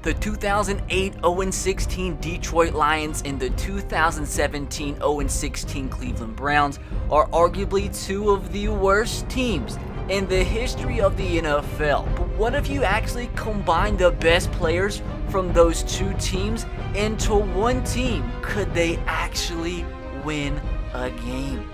The 2008 0-16 Detroit Lions and the 2017 0-16 Cleveland Browns are arguably two of the worst teams in the history of the NFL. But what if you actually combine the best players from those two teams into one team? Could they actually win a game?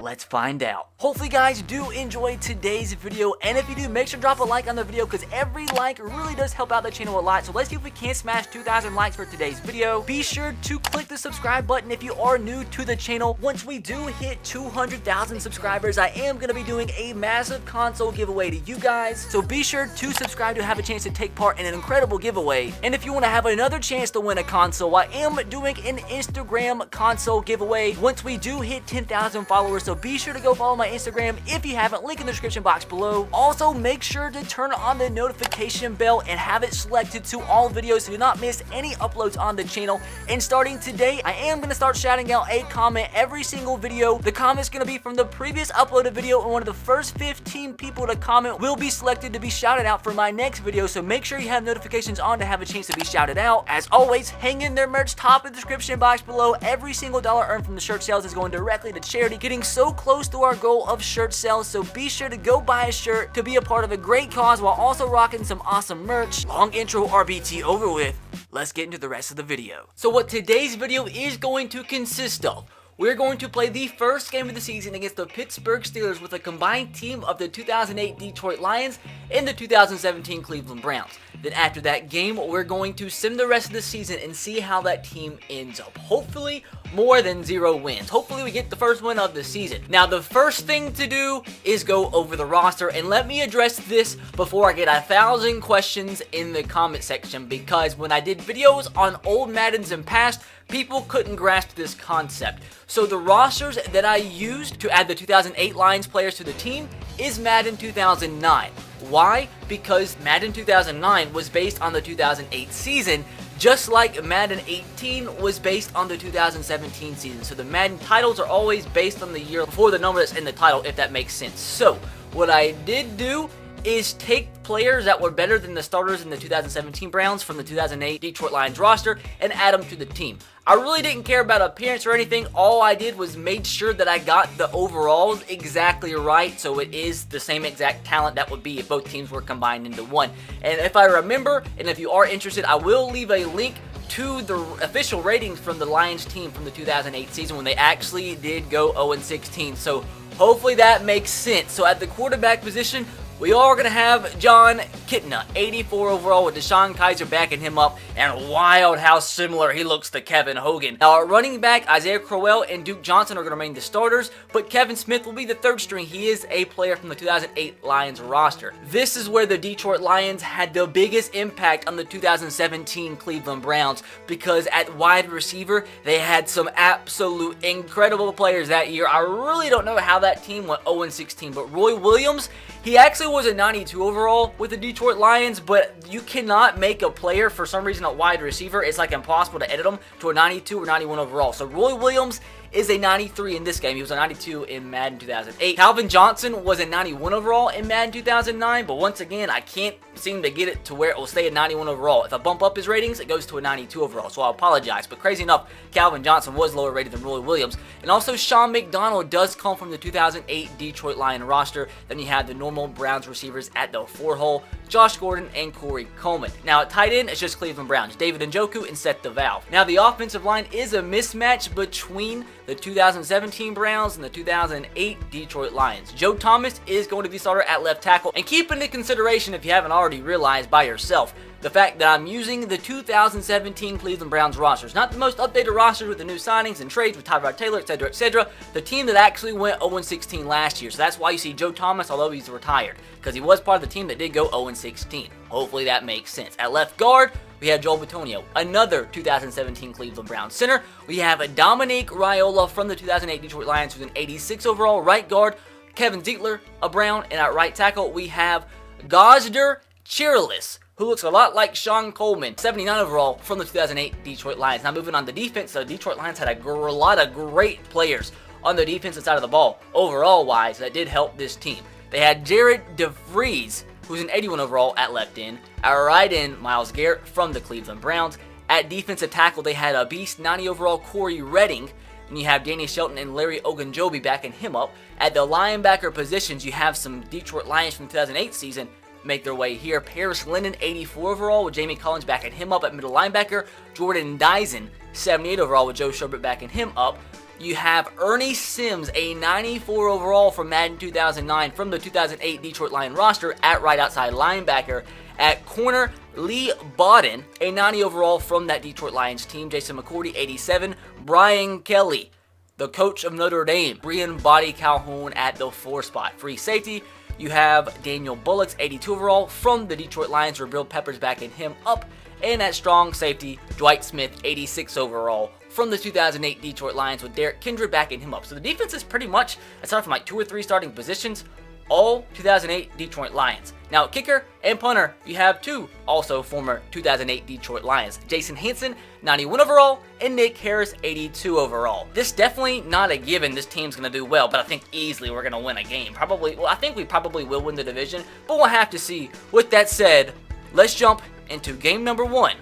Let's find out. Hopefully guys do enjoy today's video, and if you do, make sure to drop a like on the video because every like really does help out the channel a lot. So let's see if we can smash 2,000 likes for today's video. Be sure to click the subscribe button if you are new to the channel. Once we do hit 200,000 subscribers, I am going to be doing a massive console giveaway to you guys. So be sure to subscribe to have a chance to take part in an incredible giveaway. And if you want to have another chance to win a console, I am doing an Instagram console giveaway once we do hit 10,000 followers. So be sure to go follow my Instagram if you haven't, link in the description box below. Also, make sure to turn on the notification bell and have it selected to all videos so you do not miss any uploads on the channel. And starting today, I am going to start shouting out a comment every single video. The comment's going to be from the previous uploaded video, and one of the first 15 people to comment will be selected to be shouted out for my next video. So make sure you have notifications on to have a chance to be shouted out. As always, hang in there merch, top of the description box below. Every single dollar earned from the shirt sales is going directly to charity, getting so close to our goal of shirt sales. So be sure to go buy a shirt to be a part of a great cause while also rocking some awesome merch. Long intro RBT over with. Let's get into the rest of the video. So what today's video is going to consist of: we're going to play the first game of the season against the Pittsburgh Steelers with a combined team of the 2008 Detroit Lions and the 2017 Cleveland Browns. Then after that game, we're going to sim the rest of the season and see how that team ends up. Hopefully, more than 0 wins. Hopefully, we get the first win of the season. Now, the first thing to do is go over the roster, and let me address this before I get 1,000 questions in the comment section, because when I did videos on old Maddens in past, people couldn't grasp this concept. So the rosters that I used to add the 2008 Lions players to the team is Madden 2009. Why? Because Madden 2009 was based on the 2008 season, just like Madden 18 was based on the 2017 season. So the Madden titles are always based on the year before the number that's in the title, if that makes sense. So what I did do is take players that were better than the starters in the 2017 Browns from the 2008 Detroit Lions roster and add them to the team. I really didn't care about appearance or anything. All I did was made sure that I got the overalls exactly right, so it is the same exact talent that would be if both teams were combined into one. And if I remember, and if you are interested, I will leave a link to the official ratings from the Lions team from the 2008 season when they actually did go 0-16. So hopefully that makes sense. So at the quarterback position, we are going to have John Kitna, 84 overall, with Deshaun Kaiser backing him up, and wild how similar he looks to Kevin Hogan. Now, our running back, Isaiah Crowell and Duke Johnson, are going to remain the starters, but Kevin Smith will be the third string. He is a player from the 2008 Lions roster. This is where the Detroit Lions had the biggest impact on the 2017 Cleveland Browns, because at wide receiver, they had some absolute incredible players that year. I really don't know how that team went 0-16, but Roy Williams, he actually was a 92 overall with the Detroit Lions, but you cannot make a player for some reason at wide receiver. It's like impossible to edit them to a 92 or 91 overall. So Roy Williams is a 93 in this game. He was a 92 in Madden 2008. Calvin Johnson was a 91 overall in Madden 2009, but once again, I can't seem to get it to where it will stay at 91 overall. If I bump up his ratings, it goes to a 92 overall, so I apologize. But crazy enough, Calvin Johnson was lower rated than Roy Williams. And also, Sean McDonald does come from the 2008 Detroit Lion roster. Then you have the normal Browns receivers at the 4-hole, Josh Gordon and Corey Coleman. Now, at tight end, it's just Cleveland Browns, David Njoku and Seth DeValve. Now, the offensive line is a mismatch between the 2017 Browns and the 2008 Detroit Lions. Joe Thomas is going to be starter at left tackle, and keep into consideration, if you haven't already realized by yourself, the fact that I'm using the 2017 Cleveland Browns rosters. Not the most updated rosters with the new signings and trades with Tyrod Taylor, etc., etc. The team that actually went 0-16 last year. So that's why you see Joe Thomas, although he's retired, because he was part of the team that did go 0-16. Hopefully that makes sense. At left guard, we have Joel Bitonio, another 2017 Cleveland Browns center. We have Dominique Raiola from the 2008 Detroit Lions, who's an 86 overall. Right guard, Kevin Ziegler, a Brown. And at right tackle, we have Gosder Cheerless, who looks a lot like Sean Coleman, 79 overall from the 2008 Detroit Lions. Now moving on to defense, the Detroit Lions had a lot of great players on the defensive side of the ball, overall wise, that did help this team. They had Jared DeVries, who's an 81 overall at left end. At right end, Myles Garrett from the Cleveland Browns. At defensive tackle, they had a beast, 90 overall Corey Redding. And you have Danny Shelton and Larry Ogunjobi backing him up. At the linebacker positions, you have some Detroit Lions from the 2008 season make their way here. Paris Linden, 84 overall, with Jamie Collins backing him up at middle linebacker. Jordan Dyson, 78 overall, with Joe Sherbert backing him up. You have Ernie Sims, a 94 overall from Madden 2009 from the 2008 Detroit Lion roster at right outside linebacker. At corner, Lee Bodden, a 90 overall from that Detroit Lions team. Jason McCourty, 87. Brian Kelly, the coach of Notre Dame. Brian Body Calhoun at the 4 spot. Free safety, you have Daniel Bullocks, 82 overall from the Detroit Lions, where Bill Peppers backing him up. And at strong safety, Dwight Smith, 86 overall from the 2008 Detroit Lions, with Derek Kindred backing him up. So the defense is pretty much, aside from like 2 or 3 starting positions, all 2008 Detroit Lions. Now, kicker and punter, you have 2 also former 2008 Detroit Lions. Jason Hanson, 91 overall, and Nick Harris, 82 overall. This definitely not a given this team's going to do well, but I think easily we're going to win a game. I think we probably will win the division, but we'll have to see. With that said, let's jump into game number 1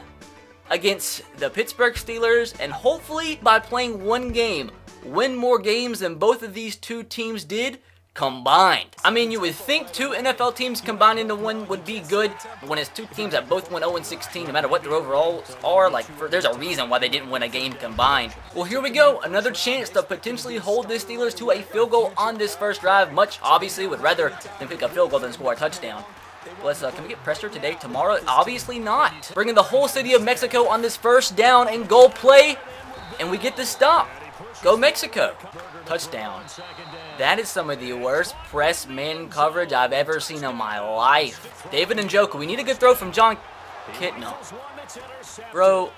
against the Pittsburgh Steelers, and hopefully by playing one game, win more games than both of these 2 teams did combined. I mean, you would think 2 NFL teams combined into one would be good, but when it's 2 teams that both went 0-16, no matter what their overalls are, there's a reason why they didn't win a game combined. Well, here we go. Another chance to potentially hold the Steelers to a field goal on this first drive. Much, obviously, would rather than pick a field goal than score a touchdown. Let's, can we get pressure today, tomorrow? Obviously not. Bringing the whole city of Mexico on this first down and goal play, and we get the stop. Go Mexico. Touchdown. That is some of the worst press man coverage I've ever seen in my life. David Njoku, we need a good throw from John Kitna. Bro,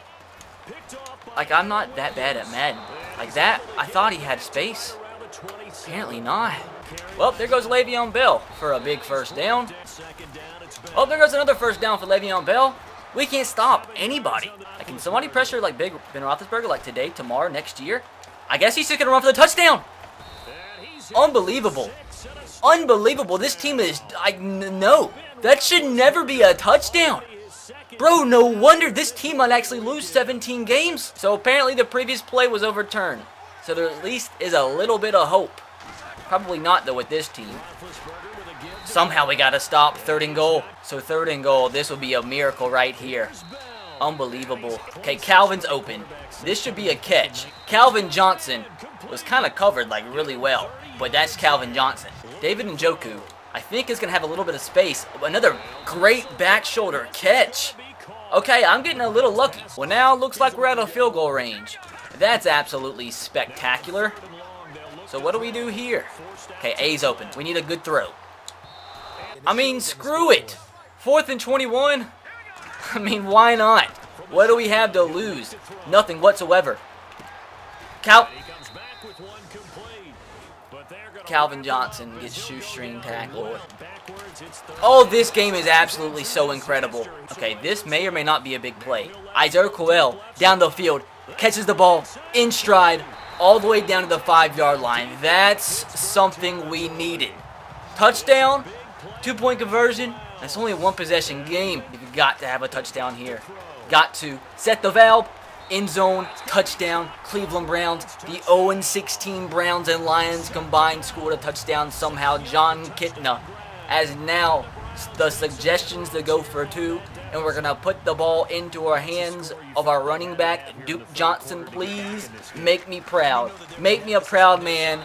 I'm not that bad at Madden. Like that, I thought he had space. Apparently not. Well, there goes Le'Veon Bell for a big first down. Oh, there goes another first down for Le'Veon Bell. We can't stop anybody. Can somebody pressure big Ben Roethlisberger today, tomorrow, next year? I guess he's just going to run for the touchdown. Unbelievable. Unbelievable. This team is, no. That should never be a touchdown. Bro, no wonder this team might actually lose 17 games. So apparently the previous play was overturned. So there at least is a little bit of hope. Probably not, though, with this team. Somehow we got to stop 3rd and goal. So 3rd and goal, this will be a miracle right here. Unbelievable. Okay, Calvin's open. This should be a catch. Calvin Johnson was kind of covered really well, but that's Calvin Johnson. David Njoku, I think, is going to have a little bit of space. Another great back shoulder catch. Okay, I'm getting a little lucky. Well, now it looks like we're out of field goal range. That's absolutely spectacular. So what do we do here? Okay, A's open. We need a good throw. I mean, screw it. 4th and 21. I mean, why not? What do we have to lose? Nothing whatsoever. Calvin Johnson gets shoestring tackled. Oh, this game is absolutely so incredible. Okay, this may or may not be a big play. Isaiah Crowell down the field, catches the ball in stride all the way down to the 5-yard line. That's something we needed. Touchdown, 2-point conversion. That's only a 1-possession game. You've got to have a touchdown here. Got to set the valve. End zone, touchdown, Cleveland Browns. The 0-16 Browns and Lions combined scored a touchdown somehow. John Kitna has now the suggestions to go for 2. And we're going to put the ball into our hands of our running back, Duke Johnson. Please make me proud. Make me a proud man.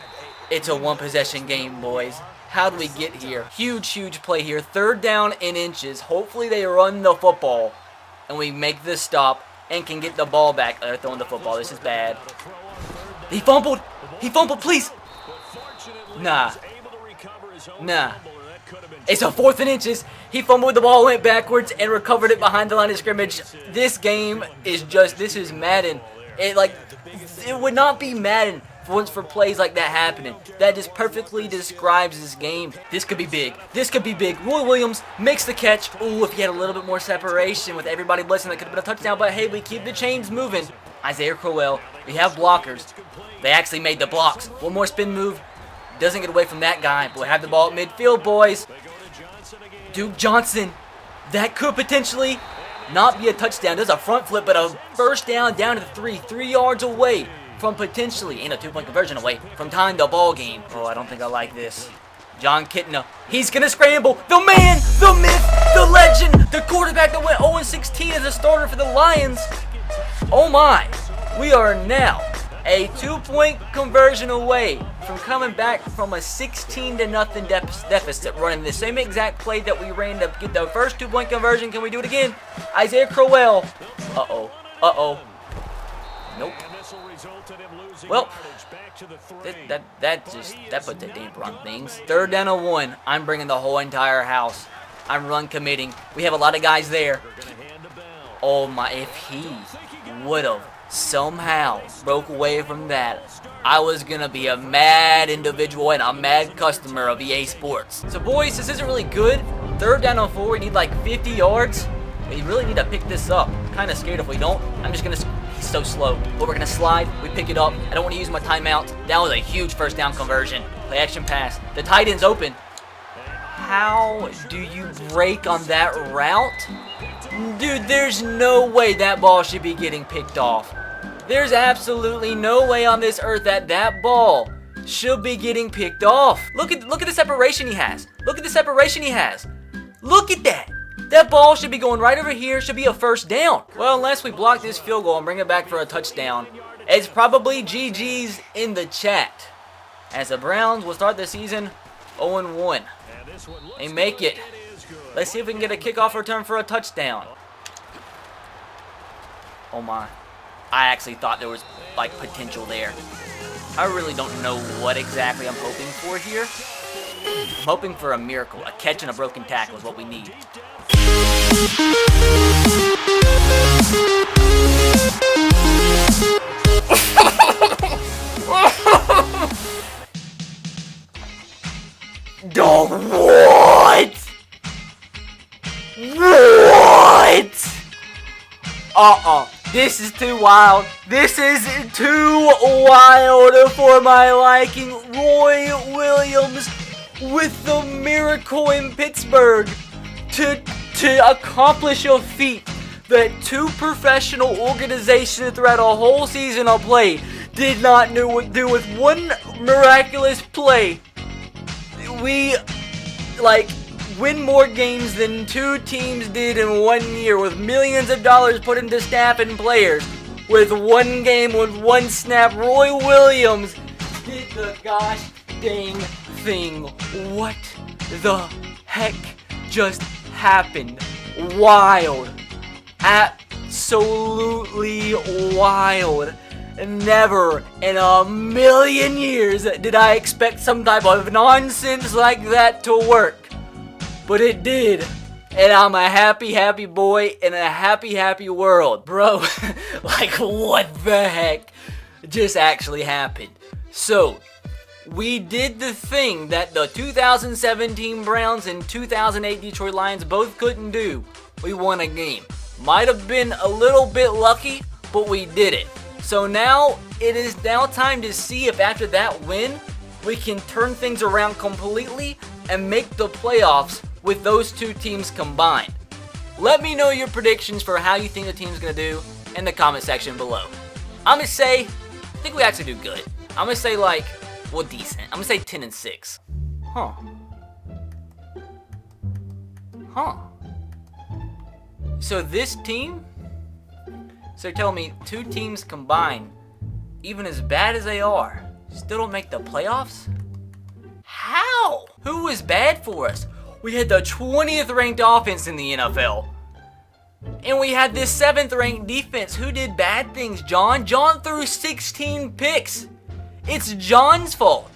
It's a 1-possession game, boys. How do we get here? Huge, huge play here. 3rd down and inches. Hopefully they run the football and we make this stop and can get the ball back. They're throwing the football. This is bad. He fumbled. He fumbled, please. Nah. It's a 4th and inches. He fumbled the ball, went backwards, and recovered it behind the line of scrimmage. This game is this is Madden. It would not be Madden for plays like that happening. That just perfectly describes this game. This could be big. This could be big. Roy Williams makes the catch. Ooh, if he had a little bit more separation with everybody blitzing, that could have been a touchdown. But hey, we keep the chains moving. Isaiah Crowell. We have blockers. They actually made the blocks. One more spin move. Doesn't get away from that guy. But we have the ball at midfield, boys. Duke Johnson. That could potentially not be a touchdown. There's a front flip, but a first down to the 3 yards away from potentially, and a 2-point conversion away from tying the ball game. Oh, I don't think I like this. John Kitna, he's going to scramble. The man, the myth, the legend, the quarterback that went 0-16 as a starter for the Lions. Oh my, we are now a 2-point conversion away from coming back from a 16-0 deficit, running the same exact play that we ran to get the first 2-point conversion. Can we do it again? Isaiah Crowell. Nope. Well, that put the damper on things. 3rd down and 1. I'm bringing the whole entire house. I'm run committing. We have a lot of guys there. Oh my, if he would have somehow broke away from that, I was gonna be a mad individual and a mad customer of EA Sports. So boys, this isn't really good. 3rd down and 4, we need like 50 yards. We really need to pick this up. Kind of scared if we don't. He's so slow. But we're gonna slide, we pick it up. I don't want to use my timeout. That was a huge first down conversion. Play action pass. The tight end's open. How do you break on that route? Dude, there's no way that ball should be getting picked off. There's absolutely no way on this earth that ball should be getting picked off. Look at the separation he has. Look at the separation he has. Look at that. That ball should be going right over here. Should be a first down. Well, unless we block this field goal and bring it back for a touchdown, it's probably GG's in the chat, as the Browns will start the season 0-1. They make it. Let's see if we can get a kickoff return for a touchdown. Oh my. I actually thought there was like potential there. I really don't know what exactly I'm hoping for here. I'm hoping for a miracle. A catch and a broken tackle is what we need. Dog, what? What? This is too wild. This is too wild for my liking. Roy Williams with the miracle in Pittsburgh to accomplish a feat that 2 professional organizations throughout a whole season of play did not do with one miraculous play. We win more games than 2 teams did in 1 year, with millions of dollars put into staff and players. With 1 game, with 1 snap, Roy Williams did the gosh dang thing. What the heck just happened? Wild. Absolutely wild. Never in a million years did I expect some type of nonsense like that to work. But it did. And I'm a happy, happy boy in a happy, happy world. Bro, what the heck just actually happened? So, we did the thing that the 2017 Browns and 2008 Detroit Lions both couldn't do. We won a game. Might have been a little bit lucky, but we did it. So now, it is now time to see if after that win, we can turn things around completely and make the playoffs with those 2 teams combined. Let me know your predictions for how you think the team's going to do in the comment section below. I'm going to say, I think we actually do good. I'm going to say decent. I'm going to say 10-6. So this team, so tell me 2 teams combined, even as bad as they are, still don't make the playoffs? How? Who was bad for us? We had the 20th ranked offense in the NFL. And we had this 7th ranked defense. Who did bad things, John? John threw 16 picks. It's John's fault.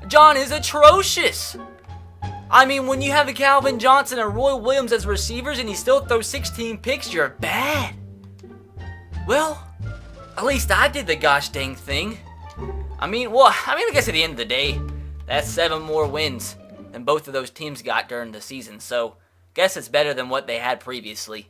John is atrocious. I mean, when you have a Calvin Johnson and Roy Williams as receivers and he still throws 16 picks, you're bad. Well, at least I did the gosh dang thing. I guess at the end of the day, that's 7 more wins than both of those teams got during the season, so guess it's better than what they had previously.